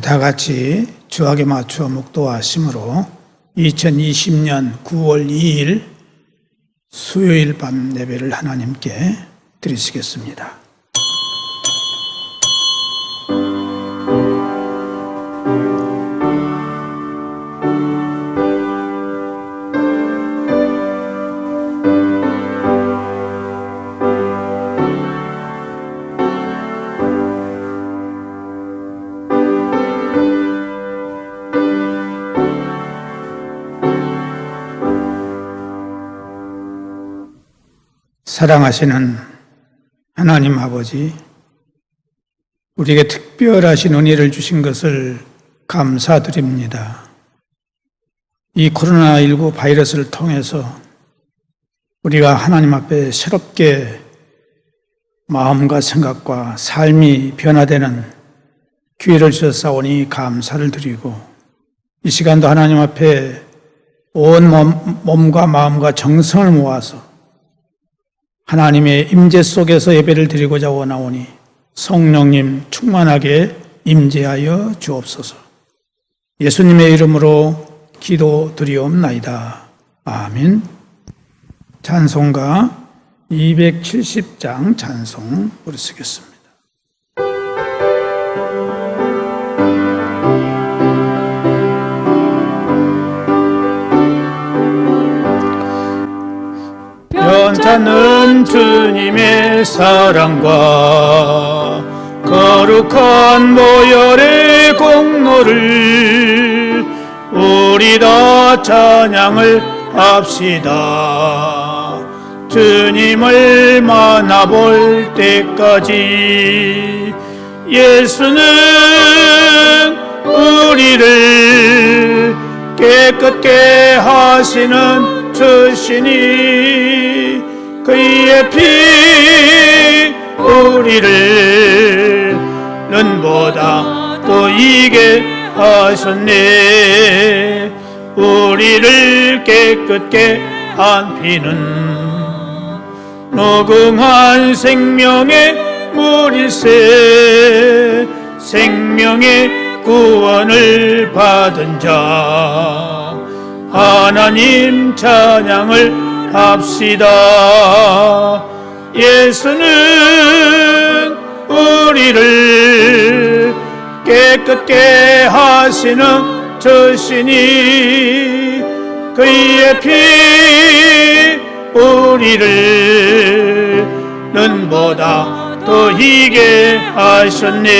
다 같이 주악에 맞추어 묵도하심으로 2020년 9월 2일 수요일 밤 예배를 하나님께 드리시겠습니다. 사랑하시는 하나님 아버지, 우리에게 특별하신 은혜를 주신 것을 감사드립니다. 이 코로나19 바이러스를 통해서 우리가 하나님 앞에 새롭게 마음과 생각과 삶이 변화되는 기회를 주셨사오니 감사를 드리고, 이 시간도 하나님 앞에 온 몸과 마음과 정성을 모아서 하나님의 임재 속에서 예배를 드리고자 원하오니 성령님 충만하게 임재하여 주옵소서. 예수님의 이름으로 기도드리옵나이다. 아멘. 찬송가 270장 찬송 부르시겠습니다. 변찮는 주님의 사랑과 거룩한 모열의 공로를 우리 다 찬양을 합시다. 주님을 만나볼 때까지 예수는 우리를 깨끗게 하시는 주시니 그의 피 우리를 눈보다 더 이게 하셨네. 우리를 깨끗게 한 피는 무궁한 생명의 물일세. 생명의 구원을 받은 자 하나님 찬양을 합시다. 예수는 우리를 깨끗게 하시는 주시니 그의 피 우리를 눈보다 더 희게 하셨네.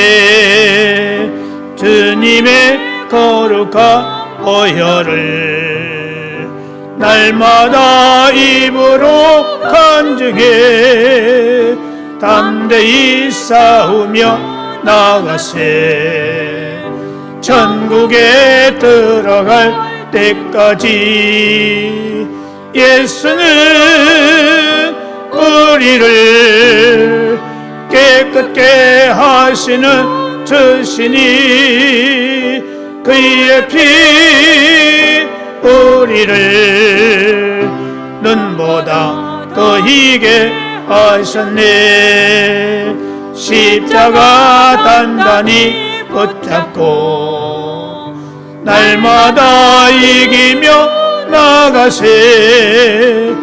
주님의 거룩한 보혈을 날마다 입으로 간증해 담대히 싸우며 나가세. 천국에 들어갈 때까지 예수는 우리를 깨끗게 하시는 주시니 그의 피 우리를 눈보다 더 희게 하셨네. 십자가 단단히 붙잡고 날마다 이기며 나가세.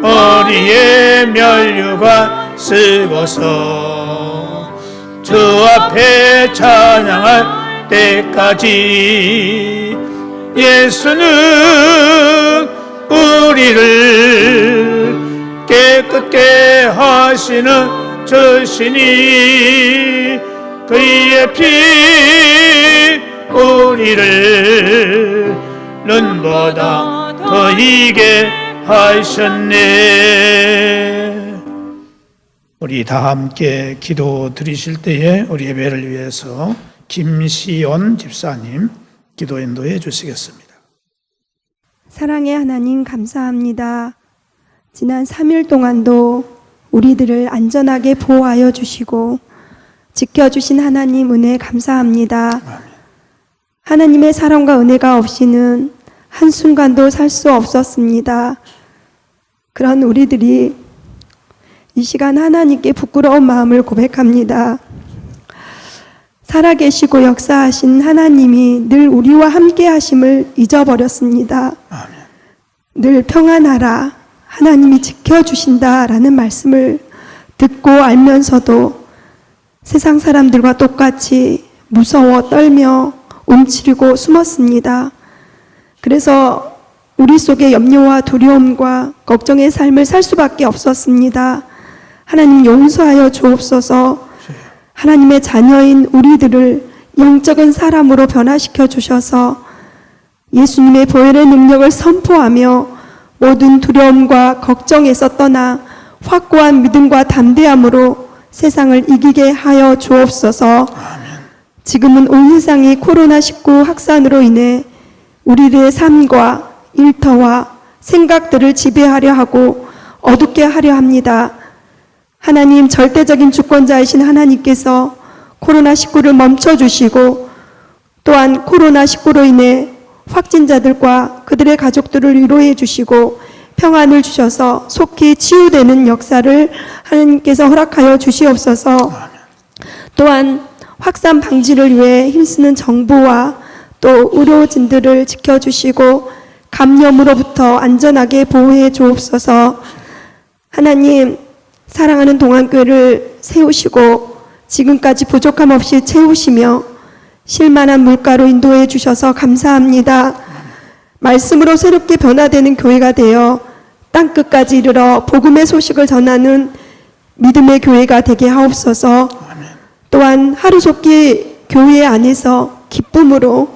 머리에 면류관 쓰고서 주 앞에 찬양할 때까지 예수는 우리를 깨끗게 하시는 주시니 그의 피 우리를 눈보다 더 희게 하셨네. 우리 다 함께 기도 드리실 때에 우리 예배를 위해서 김시온 집사님 기도 인도해 주시겠습니다. 사랑의 하나님 감사합니다. 지난 3일 동안도 우리들을 안전하게 보호하여 주시고 지켜주신 하나님 은혜 감사합니다. 아멘. 하나님의 사랑과 은혜가 없이는 한순간도 살 수 없었습니다. 그런 우리들이 이 시간 하나님께 부끄러운 마음을 고백합니다. 살아계시고 역사하신 하나님이 늘 우리와 함께 하심을 잊어버렸습니다. 아멘. 늘 평안하라, 하나님이 지켜주신다라는 말씀을 듣고 알면서도 세상 사람들과 똑같이 무서워 떨며 움츠리고 숨었습니다. 그래서 우리 속에 염려와 두려움과 걱정의 삶을 살 수밖에 없었습니다. 하나님 용서하여 주옵소서. 하나님의 자녀인 우리들을 영적인 사람으로 변화시켜 주셔서 예수님의 보혈의 능력을 선포하며 모든 두려움과 걱정에서 떠나 확고한 믿음과 담대함으로 세상을 이기게 하여 주옵소서. 지금은 온 세상이 코로나19 확산으로 인해 우리들의 삶과 일터와 생각들을 지배하려 하고 어둡게 하려 합니다. 하나님, 절대적인 주권자이신 하나님께서 코로나19를 멈춰주시고 또한 코로나19로 인해 확진자들과 그들의 가족들을 위로해 주시고 평안을 주셔서 속히 치유되는 역사를 하나님께서 허락하여 주시옵소서. 또한 확산 방지를 위해 힘쓰는 정부와 또 의료진들을 지켜주시고 감염으로부터 안전하게 보호해 주옵소서. 하나님, 사랑하는 동안교회를 세우시고 지금까지 부족함 없이 채우시며 실만한 물가로 인도해 주셔서 감사합니다. 말씀으로 새롭게 변화되는 교회가 되어 땅끝까지 이르러 복음의 소식을 전하는 믿음의 교회가 되게 하옵소서. 또한 하루속히 교회 안에서 기쁨으로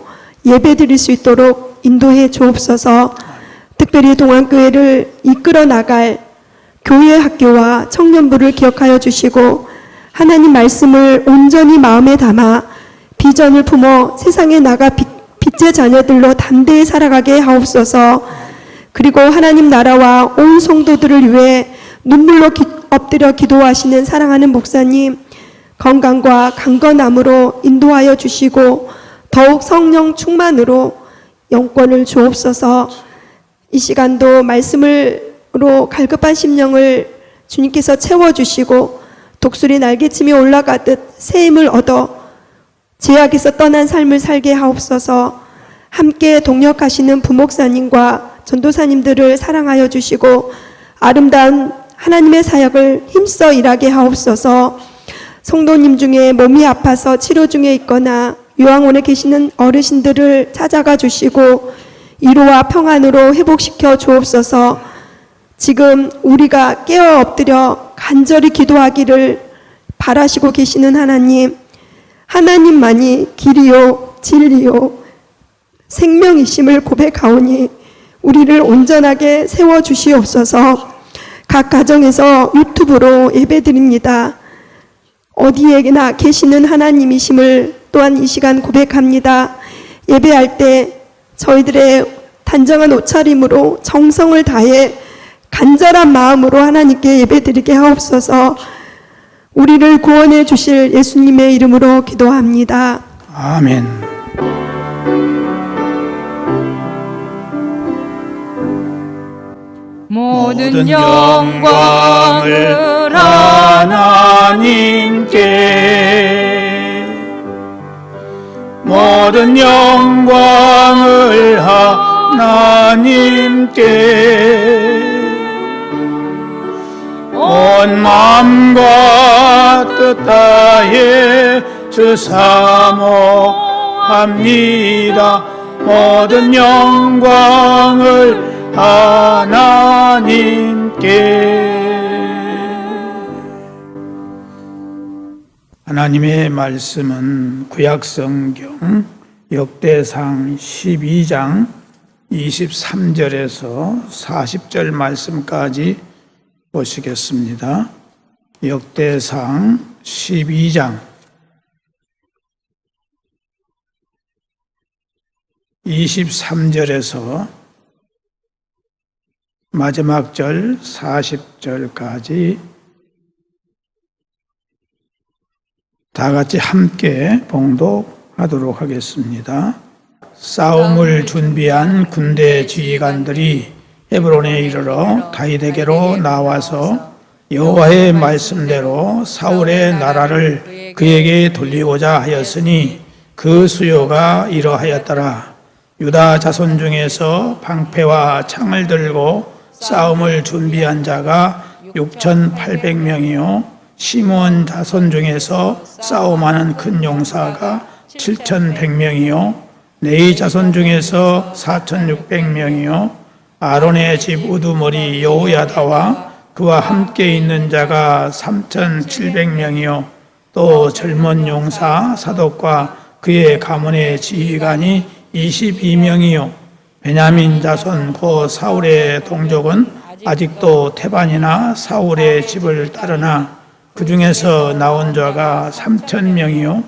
예배드릴 수 있도록 인도해 주옵소서. 특별히 동안교회를 이끌어 나갈 교회 학교와 청년부를 기억하여 주시고 하나님 말씀을 온전히 마음에 담아 비전을 품어 세상에 나가 빛의 자녀들로 담대히 살아가게 하옵소서. 그리고 하나님 나라와 온 성도들을 위해 눈물로 엎드려 기도하시는 사랑하는 목사님 건강과 강건함으로 인도하여 주시고 더욱 성령 충만으로 영권을 주옵소서. 이 시간도 말씀으로 갈급한 심령을 주님께서 채워주시고 독수리 날개치며 올라가듯 새 힘을 얻어 죄악에서 떠난 삶을 살게 하옵소서. 함께 동역하시는 부목사님과 전도사님들을 사랑하여 주시고 아름다운 하나님의 사역을 힘써 일하게 하옵소서. 성도님 중에 몸이 아파서 치료 중에 있거나 요양원에 계시는 어르신들을 찾아가 주시고 위로와 평안으로 회복시켜 주옵소서. 지금 우리가 깨어 엎드려 간절히 기도하기를 바라시고 계시는 하나님, 하나님만이 길이요 진리요 생명이심을 고백하오니 우리를 온전하게 세워주시옵소서. 각 가정에서 유튜브로 예배드립니다. 어디에나 계시는 하나님이심을 또한 이 시간 고백합니다. 예배할 때 저희들의 단정한 옷차림으로 정성을 다해 간절한 마음으로 하나님께 예배드리게 하옵소서. 우리를 구원해 주실 예수님의 이름으로 기도합니다. 아멘. 모든 영광을 하나님께, 모든 영광을 하나님께, 온 마음과 뜻 다해 주 사모합니다. 모든 영광을 하나님께. 하나님의 말씀은 구약성경 역대상 12장 23절에서 40절 말씀까지 보시겠습니다. 역대상 12장 23절에서 마지막 절 40절까지 다 같이 함께 봉독하도록 하겠습니다. 싸움을 준비한 군대 지휘관들이 헤브론에 이르러 다윗에게로 나와서 여호와의 말씀대로 사울의 나라를 그에게 돌리고자 하였으니 그 수요가 이러하였더라. 유다 자손 중에서 방패와 창을 들고 싸움을 준비한 자가 6,800명이요 시므온 자손 중에서 싸움하는 큰 용사가 7,100명이요 네이 자손 중에서 4,600명이요 아론의 집 우두머리 여호야다와 그와 함께 있는 자가 3,700명이요 또 젊은 용사 사독과 그의 가문의 지휘관이 22명이요 베냐민 자손 고 사울의 동족은 아직도 태반이나 사울의 집을 따르나 그 중에서 나온 자가 3,000명이요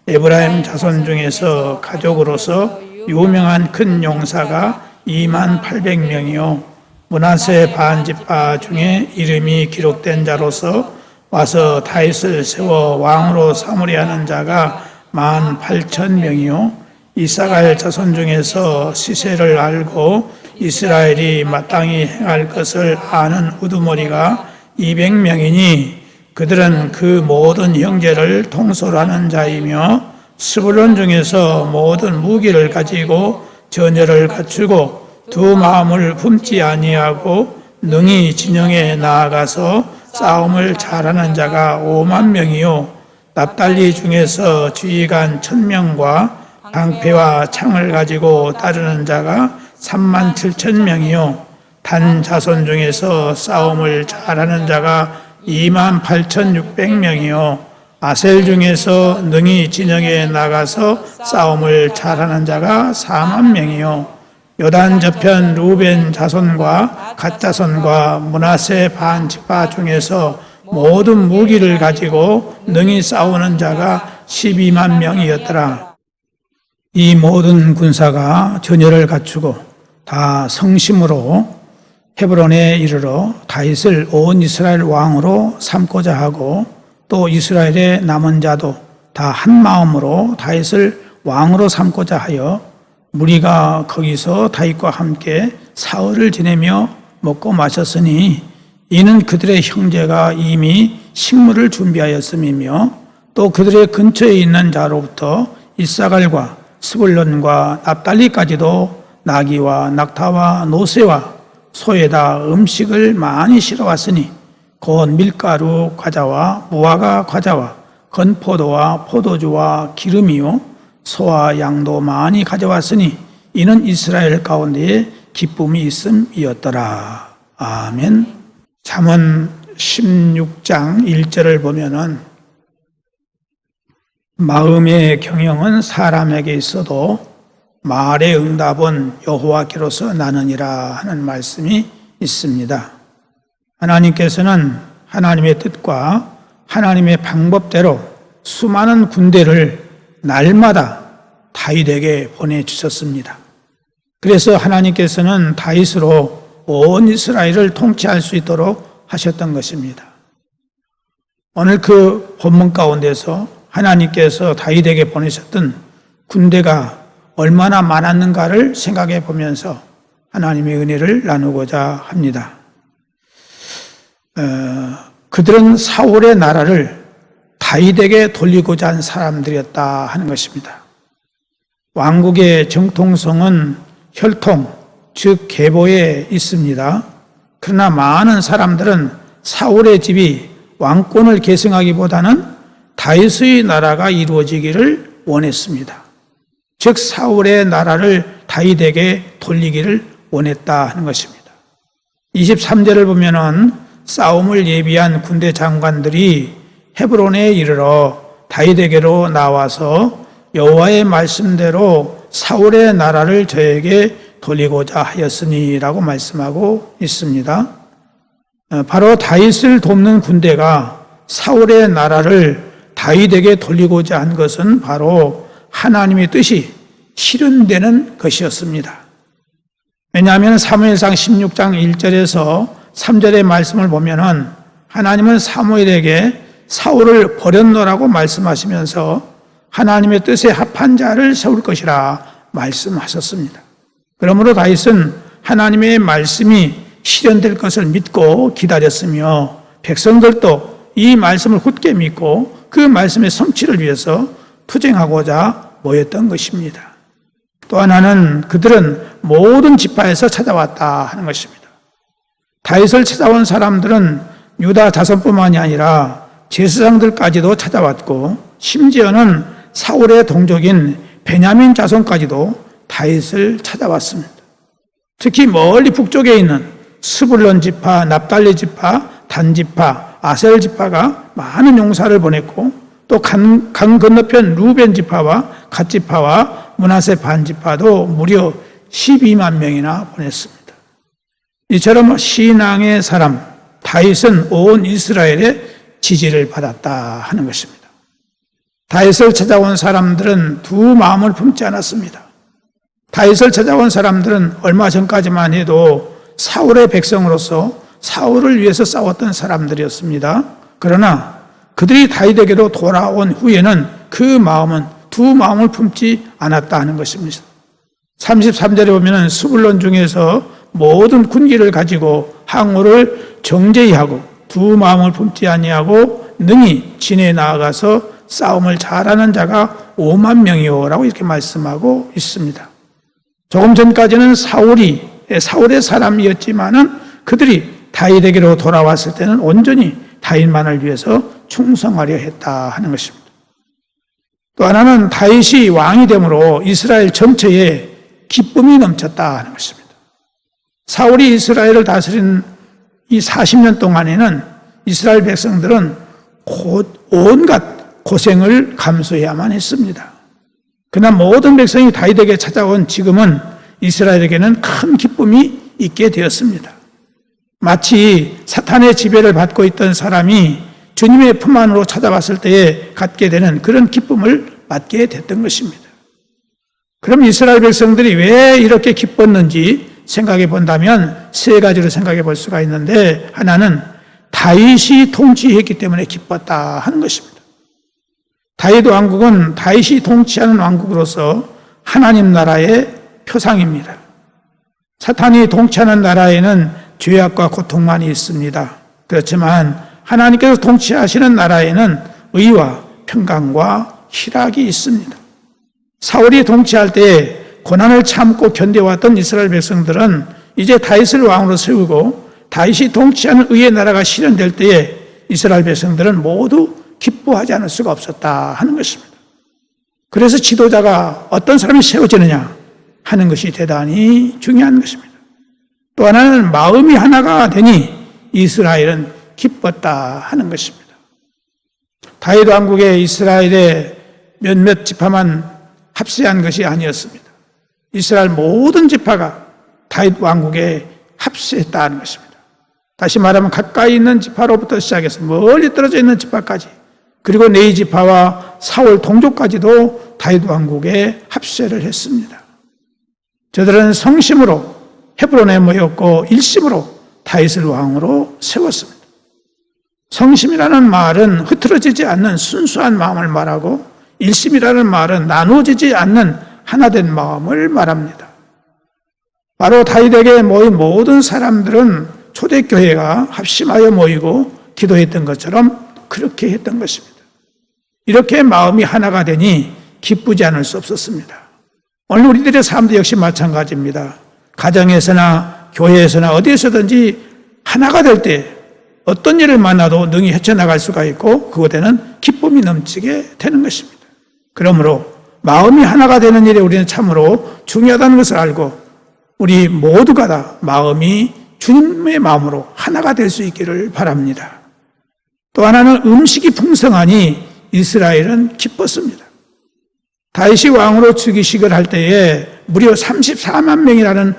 에브라임 자손 중에서 가족으로서 유명한 큰 용사가 28,000명이요 므낫세 반지파 중에 이름이 기록된 자로서 와서 다윗을 세워 왕으로 삼으려 하는 자가 18,000명이요 이사갈 자손 중에서 시세를 알고 이스라엘이 마땅히 행할 것을 아는 우두머리가 200명이니 그들은 그 모든 형제를 통솔하는 자이며 스불론 중에서 모든 무기를 가지고 전열을 갖추고 두 마음을 품지 아니하고 능히 진영에 나아가서 싸움을 잘하는 자가 50,000명이요 납달리 중에서 지휘관 1,000명과 방패와 창을 가지고 따르는 자가 37,000명이요 단 자손 중에서 싸움을 잘하는 자가 28,600명이요 아셀 중에서 능히 진영에 나가서 싸움을 잘하는 자가 40,000명이요 요단 저편 루벤 자손과 갓 자손과 므낫세 반 지파 중에서 모든 무기를 가지고 능히 싸우는 자가 120,000명이었더라. 이 모든 군사가 전열을 갖추고 다 성심으로 헤브론에 이르러 다윗을 온 이스라엘 왕으로 삼고자 하고 또 이스라엘의 남은 자도 다 한 마음으로 다윗을 왕으로 삼고자 하여 무리가 거기서 다윗과 함께 사흘을 지내며 먹고 마셨으니 이는 그들의 형제가 이미 식물을 준비하였음이며 또 그들의 근처에 있는 자로부터 이사갈과 스불론과 납달리까지도 나귀와 낙타와 노새와 소에다 음식을 많이 실어왔으니 곧 밀가루 과자와 무화과 과자와 건포도와 포도주와 기름이요 소와 양도 많이 가져왔으니 이는 이스라엘 가운데에 기쁨이 있음이었더라. 아멘. 잠언 16장 1절을 보면은 마음의 경영은 사람에게 있어도 말의 응답은 여호와께로서 나느니라 하는 말씀이 있습니다. 하나님께서는 하나님의 뜻과 하나님의 방법대로 수많은 군대를 날마다 다윗에게 보내주셨습니다. 그래서 하나님께서는 다윗으로 온 이스라엘을 통치할 수 있도록 하셨던 것입니다. 오늘 그 본문 가운데서 하나님께서 다윗에게 보내셨던 군대가 얼마나 많았는가를 생각해 보면서 하나님의 은혜를 나누고자 합니다. 그들은 사울의 나라를 다윗에게 돌리고자 한 사람들이었다 하는 것입니다. 왕국의 정통성은 혈통, 즉 계보에 있습니다. 그러나 많은 사람들은 사울의 집이 왕권을 계승하기보다는 다윗의 나라가 이루어지기를 원했습니다. 즉 사울의 나라를 다윗에게 돌리기를 원했다 하는 것입니다. 23절을 보면은 싸움을 예비한 군대 장관들이 헤브론에 이르러 다윗에게로 나와서 여호와의 말씀대로 사울의 나라를 저에게 돌리고자 하였으니라고 말씀하고 있습니다. 바로 다윗을 돕는 군대가 사울의 나라를 다윗에게 돌리고자 한 것은 바로 하나님의 뜻이 실현되는 것이었습니다. 왜냐하면 사무엘상 16장 1절에서 3절의 말씀을 보면은 하나님은 사무엘에게 사울을 버렸노라고 말씀하시면서 하나님의 뜻에 합한 자를 세울 것이라 말씀하셨습니다. 그러므로 다윗은 하나님의 말씀이 실현될 것을 믿고 기다렸으며 백성들도 이 말씀을 굳게 믿고 그 말씀의 성취를 위해서 투쟁하고자 모였던 것입니다. 또 하나는 그들은 모든 지파에서 찾아왔다 하는 것입니다. 다윗을 찾아온 사람들은 유다 자손뿐만이 아니라 제사장들까지도 찾아왔고 심지어는 사울의 동족인 베냐민 자손까지도 다윗을 찾아왔습니다. 특히 멀리 북쪽에 있는 스불론 지파, 납달리 지파, 단 지파, 아셀 지파가 많은 용사를 보냈고 또 강 건너편 루벤 지파와 갓 지파와 므낫세 반 지파도 무려 12만 명이나 보냈습니다. 이처럼 신앙의 사람 다윗은 온 이스라엘의 지지를 받았다 하는 것입니다. 다윗을 찾아온 사람들은 두 마음을 품지 않았습니다. 다윗을 찾아온 사람들은 얼마 전까지만 해도 사울의 백성으로서 사울을 위해서 싸웠던 사람들이었습니다. 그러나 그들이 다윗에게로 돌아온 후에는 그 마음은 두 마음을 품지 않았다 하는 것입니다. 33절에 보면 스불론 중에서 모든 군기를 가지고 항우를 정죄히 하고 두 마음을 품지 아니하고 능히 진에 나아가서 싸움을 잘하는 자가 5만 명이요라고 이렇게 말씀하고 있습니다. 조금 전까지는 사울의 사람이었지만은 그들이 다윗에게로 돌아왔을 때는 온전히 다윗만을 위해서 충성하려 했다 하는 것입니다. 또 하나는 다윗이 왕이 됨으로 이스라엘 전체에 기쁨이 넘쳤다 하는 것입니다. 사울이 이스라엘을 다스린 이 40년 동안에는 이스라엘 백성들은 온갖 고생을 감수해야만 했습니다. 그러나 모든 백성이 다윗에게 찾아온 지금은 이스라엘에게는 큰 기쁨이 있게 되었습니다. 마치 사탄의 지배를 받고 있던 사람이 주님의 품 안으로 찾아왔을 때에 갖게 되는 그런 기쁨을 받게 됐던 것입니다. 그럼 이스라엘 백성들이 왜 이렇게 기뻤는지 생각해 본다면 세 가지로 생각해 볼 수가 있는데, 하나는 다윗이 통치했기 때문에 기뻤다 하는 것입니다. 다윗 왕국은 다윗이 통치하는 왕국으로서 하나님 나라의 표상입니다. 사탄이 통치하는 나라에는 죄악과 고통만이 있습니다. 그렇지만 하나님께서 통치하시는 나라에는 의와 평강과 희락이 있습니다. 사울이 통치할 때 고난을 참고 견뎌왔던 이스라엘 백성들은 이제 다윗을 왕으로 세우고 다윗이 통치하는 의의 나라가 실현될 때에 이스라엘 백성들은 모두 기뻐하지 않을 수가 없었다 하는 것입니다. 그래서 지도자가 어떤 사람이 세워지느냐 하는 것이 대단히 중요한 것입니다. 또 하나는 마음이 하나가 되니 이스라엘은 기뻤다 하는 것입니다. 다윗 왕국의 이스라엘의 몇몇 지파만 합세한 것이 아니었습니다. 이스라엘 모든 지파가 다윗 왕국에 합세했다는 것입니다. 다시 말하면 가까이 있는 지파로부터 시작해서 멀리 떨어져 있는 지파까지, 그리고 네이 지파와 사울 동족까지도 다윗 왕국에 합세를 했습니다. 저들은 성심으로 헤브론에 모였고 일심으로 다윗을 왕으로 세웠습니다. 성심이라는 말은 흐트러지지 않는 순수한 마음을 말하고, 일심이라는 말은 나누어지지 않는 하나된 마음을 말합니다. 바로 다윗에게 모인 모든 사람들은 초대교회가 합심하여 모이고 기도했던 것처럼 그렇게 했던 것입니다. 이렇게 마음이 하나가 되니 기쁘지 않을 수 없었습니다. 오늘 우리들의 삶도 역시 마찬가지입니다. 가정에서나 교회에서나 어디에서든지 하나가 될 때 어떤 일을 만나도 능히 헤쳐나갈 수가 있고 그곳에는 기쁨이 넘치게 되는 것입니다. 그러므로 마음이 하나가 되는 일에 우리는 참으로 중요하다는 것을 알고 우리 모두가 다 마음이 주님의 마음으로 하나가 될 수 있기를 바랍니다. 또 하나는 음식이 풍성하니 이스라엘은 기뻤습니다. 다윗이 왕으로 즉위식을 할 때에 무려 34만 명이라는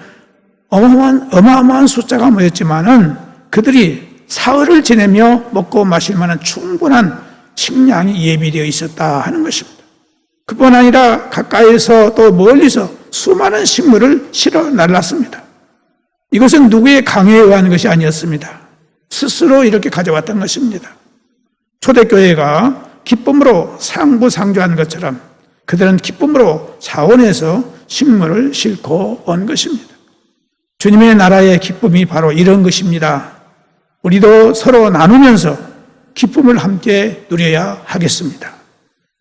어마어마한 숫자가 모였지만은 그들이 사흘을 지내며 먹고 마실 만한 충분한 식량이 예비되어 있었다 하는 것입니다. 그뿐 아니라 가까이서 또 멀리서 수많은 식물을 실어 날랐습니다. 이것은 누구의 강요에 의한 것이 아니었습니다. 스스로 이렇게 가져왔던 것입니다. 초대교회가 기쁨으로 상부상조한 것처럼 그들은 기쁨으로 자원해서 식물을 싣고 온 것입니다. 주님의 나라의 기쁨이 바로 이런 것입니다. 우리도 서로 나누면서 기쁨을 함께 누려야 하겠습니다.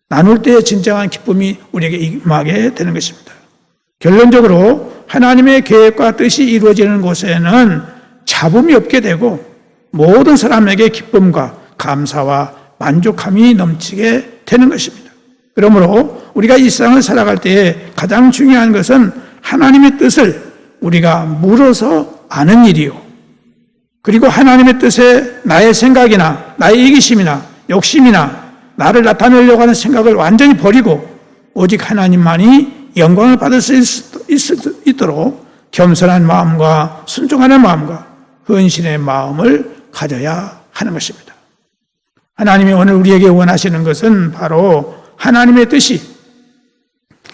나눌 때 진정한 기쁨이 우리에게 임하게 되는 것입니다. 결론적으로 하나님의 계획과 뜻이 이루어지는 곳에는 잡음이 없게 되고 모든 사람에게 기쁨과 감사와 만족함이 넘치게 되는 것입니다. 그러므로 우리가 이 세상을 살아갈 때에 가장 중요한 것은 하나님의 뜻을 우리가 물어서 아는 일이요. 그리고 하나님의 뜻에 나의 생각이나 나의 이기심이나 욕심이나 나를 나타내려고 하는 생각을 완전히 버리고 오직 하나님만이 영광을 받을 수 있도록 겸손한 마음과 순종하는 마음과 헌신의 마음을 가져야 하는 것입니다. 하나님이 오늘 우리에게 원하시는 것은 바로 하나님의 뜻이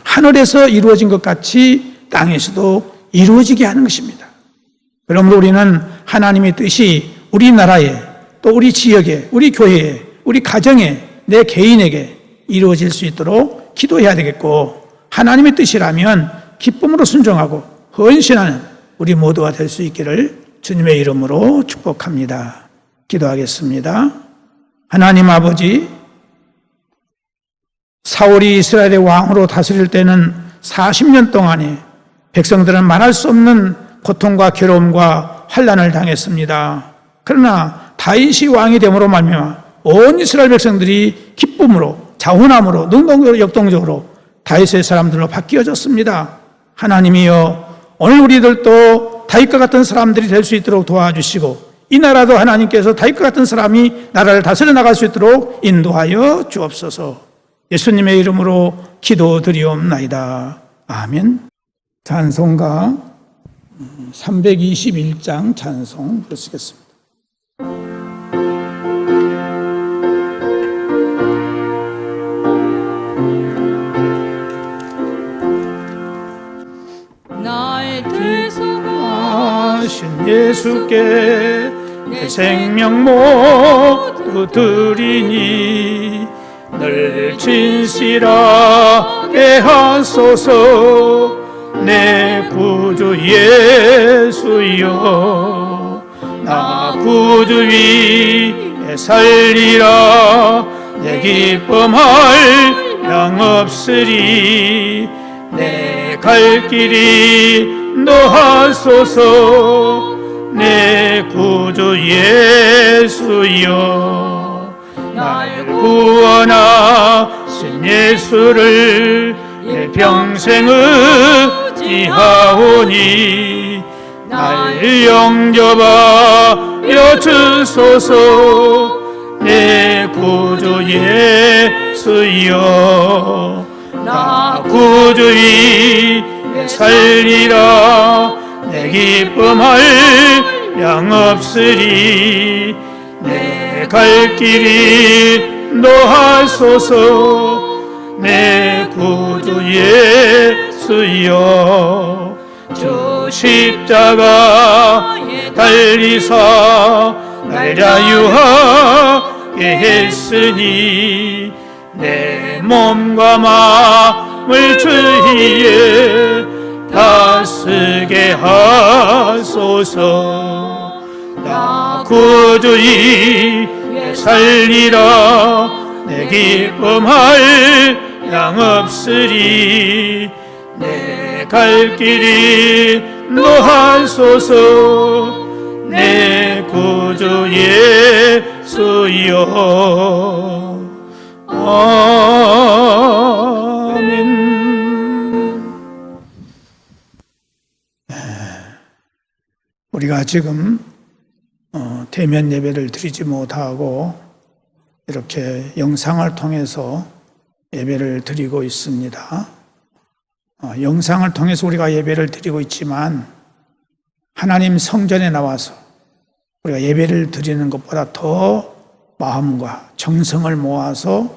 하늘에서 이루어진 것 같이 땅에서도 이루어지게 하는 것입니다. 그러므로 우리는 하나님의 뜻이 우리나라에 또 우리 지역에 우리 교회에 우리 가정에 내 개인에게 이루어질 수 있도록 기도해야 되겠고 하나님의 뜻이라면 기쁨으로 순종하고 헌신하는 우리 모두가 될 수 있기를 주님의 이름으로 축복합니다. 기도하겠습니다. 하나님 아버지, 사울이 이스라엘의 왕으로 다스릴 때는 40년 동안에 백성들은 말할 수 없는 고통과 괴로움과 환난을 당했습니다. 그러나 다윗이 왕이 됨으로 말미암아 온 이스라엘 백성들이 기쁨으로 자훈함으로 능동적으로 역동적으로 다윗의 사람들로 바뀌어졌습니다. 하나님이여, 오늘 우리들도 다윗과 같은 사람들이 될 수 있도록 도와주시고 이 나라도 하나님께서 다윗과 같은 사람이 나라를 다스려 나갈 수 있도록 인도하여 주옵소서. 예수님의 이름으로 기도드리옵나이다. 아멘. 찬송가 321장 찬송 부르시겠습니다. 날 대속하신 예수께 내 생명 모두 드리니 늘 진실하게 하소서. 내 구주 예수여, 나 구주 위에 살리라. 내 기쁨할 양 없으리. 내 갈 길이 인도하소서. 내 구주 예수여, 날 구원하신 예수를 일평생 의지하오니 날 영접하여 주소서. 내 구주 예수여, 나 구주 위에 살리라. 내 기쁨할 양 없으리. 내 갈 길이 인도하소서. 내 구주 예수여, 주 십자가에 달리사 날 자유하게 했으니 내 몸과 마음을 주위에 다스게 하소서. 나 구주 위에 살리라. 내 기쁨할 양 없으리. 내 갈 길이 인도하소서. 내 구주 예수여. 아멘. 우리가 지금 대면 예배를 드리지 못하고 이렇게 영상을 통해서 예배를 드리고 있습니다. 영상을 통해서 우리가 예배를 드리고 있지만 하나님 성전에 나와서 우리가 예배를 드리는 것보다 더 마음과 정성을 모아서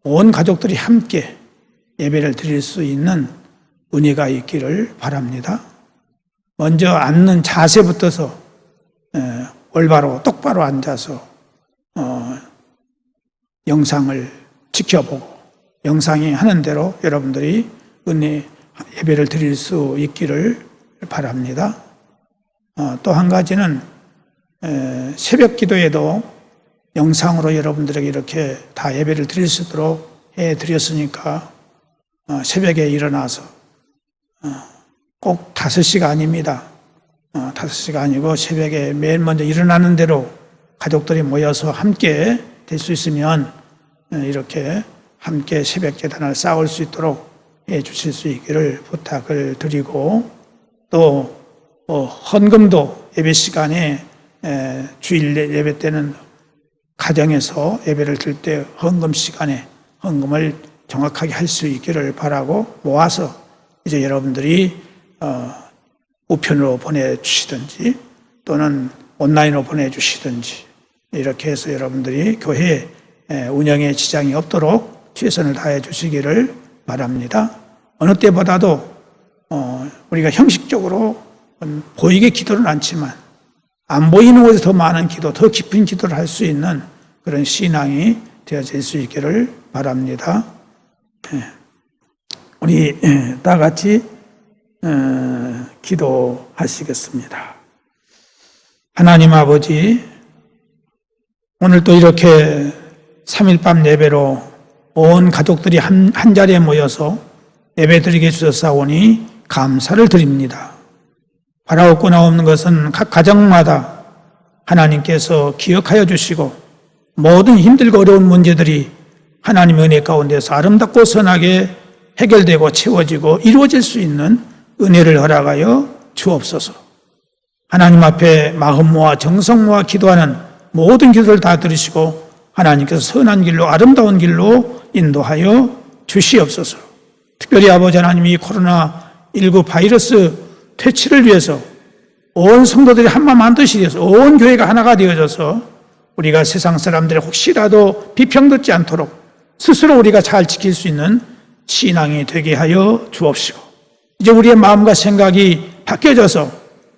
온 가족들이 함께 예배를 드릴 수 있는 은혜가 있기를 바랍니다. 먼저 앉는 자세부터서 올바로 똑바로 앉아서 영상을 지켜보고 영상이 하는 대로 여러분들이 은혜 예배를 드릴 수 있기를 바랍니다. 또 한 가지는 새벽 기도에도 영상으로 여러분들에게 이렇게 다 예배를 드릴 수 있도록 해드렸으니까 새벽에 일어나서 꼭 5시가 아닙니다. 5시가 아니고 새벽에 매일 먼저 일어나는 대로 가족들이 모여서 함께 될 수 있으면 이렇게 함께 새벽 제단을 쌓을 수 있도록 해 주실 수 있기를 부탁을 드리고, 또 헌금도 예배 시간에 주일 예배 때는 가정에서 예배를 드릴 때 헌금 시간에 헌금을 정확하게 할 수 있기를 바라고, 모아서 이제 여러분들이 우편으로 보내주시든지 또는 온라인으로 보내주시든지 이렇게 해서 여러분들이 교회 운영에 지장이 없도록 최선을 다해 주시기를 바랍니다. 어느 때보다도 우리가 형식적으로 보이게 기도는 않지만 안 보이는 곳에 더 많은 기도, 더 깊은 기도를 할 수 있는 그런 신앙이 되어질 수 있기를 바랍니다. 우리 다 같이 기도하시겠습니다. 하나님 아버지, 오늘 또 이렇게 3일 밤 예배로 온 가족들이 한 자리에 모여서 예배 드리게 주셨사오니 감사를 드립니다. 바라옵고나 없는 것은 각 가정마다 하나님께서 기억하여 주시고 모든 힘들고 어려운 문제들이 하나님의 은혜 가운데서 아름답고 선하게 해결되고 채워지고 이루어질 수 있는 은혜를 허락하여 주옵소서. 하나님 앞에 마음 모아 정성 모아 기도하는 모든 기도를 다 들으시고 하나님께서 선한 길로 아름다운 길로 인도하여 주시옵소서. 특별히 아버지 하나님, 이 코로나19 바이러스 퇴치를 위해서 온 성도들이 한마음 한뜻이 되어서 온 교회가 하나가 되어져서 우리가 세상 사람들의 혹시라도 비평 듣지 않도록 스스로 우리가 잘 지킬 수 있는 신앙이 되게 하여 주옵시고, 이제 우리의 마음과 생각이 바뀌어져서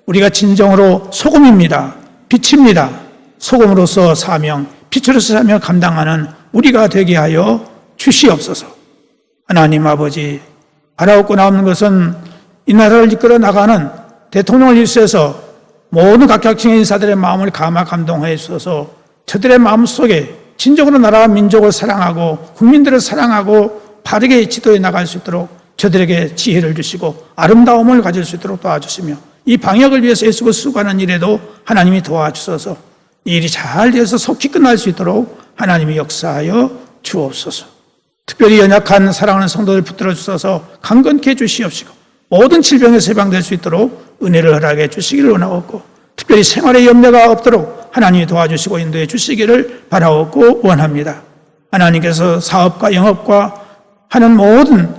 우리가 진정으로 소금입니다. 빛입니다. 소금으로서 사명, 빛으로서 사명을 감당하는 우리가 되게 하여 주시옵소서. 하나님 아버지, 바라옵고나 없는 것은 이 나라를 이끌어 나가는 대통령을 위해서 모든 각각층의 인사들의 마음을 감동하여 주셔서 저들의 마음속에 진정으로 나라와 민족을 사랑하고 국민들을 사랑하고 바르게 지도해 나갈 수 있도록 저들에게 지혜를 주시고 아름다움을 가질 수 있도록 도와주시며, 이 방역을 위해서 애쓰고 수고하는 일에도 하나님이 도와주셔서 이 일이 잘 되어서 속히 끝날 수 있도록 하나님이 역사하여 주옵소서. 특별히 연약한 사랑하는 성도들 붙들어 주셔서 강건케 해주시옵시고 모든 질병에서 해방될 수 있도록 은혜를 허락해 주시기를 원하옵고, 특별히 생활에 염려가 없도록 하나님이 도와주시고 인도해 주시기를 바라옵고 원합니다. 하나님께서 사업과 영업과 하는 모든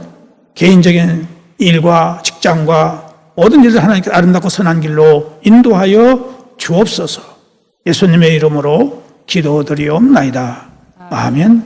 개인적인 일과 직장과 모든 일을 하나님께서 아름답고 선한 길로 인도하여 주옵소서. 예수님의 이름으로 기도드리옵나이다. 아멘.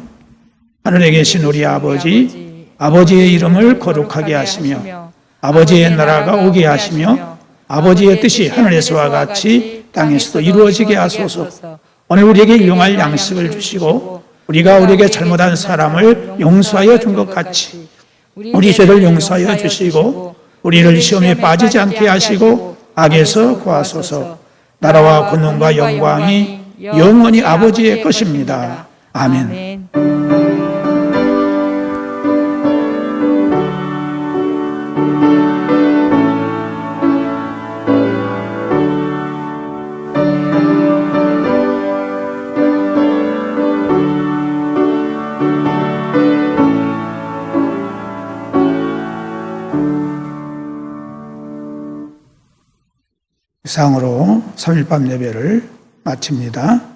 하늘에 계신 우리 아버지, 아버지의 이름을 거룩하게 하시며 아버지의 나라가 오게 하시며 아버지의 뜻이 하늘에서와 같이 땅에서도 이루어지게 하소서. 오늘 우리에게 일용할 양식을 주시고 우리가 우리에게 잘못한 사람을 용서하여 준 것 같이 우리 죄를 용서하여 주시고 우리를 시험에 빠지지 않게 하시고 악에서 구하소서. 나라와 권능과 영광이 영원히 아버지의 것입니다. 아멘. 이상으로 3일 밤 예배를 마칩니다.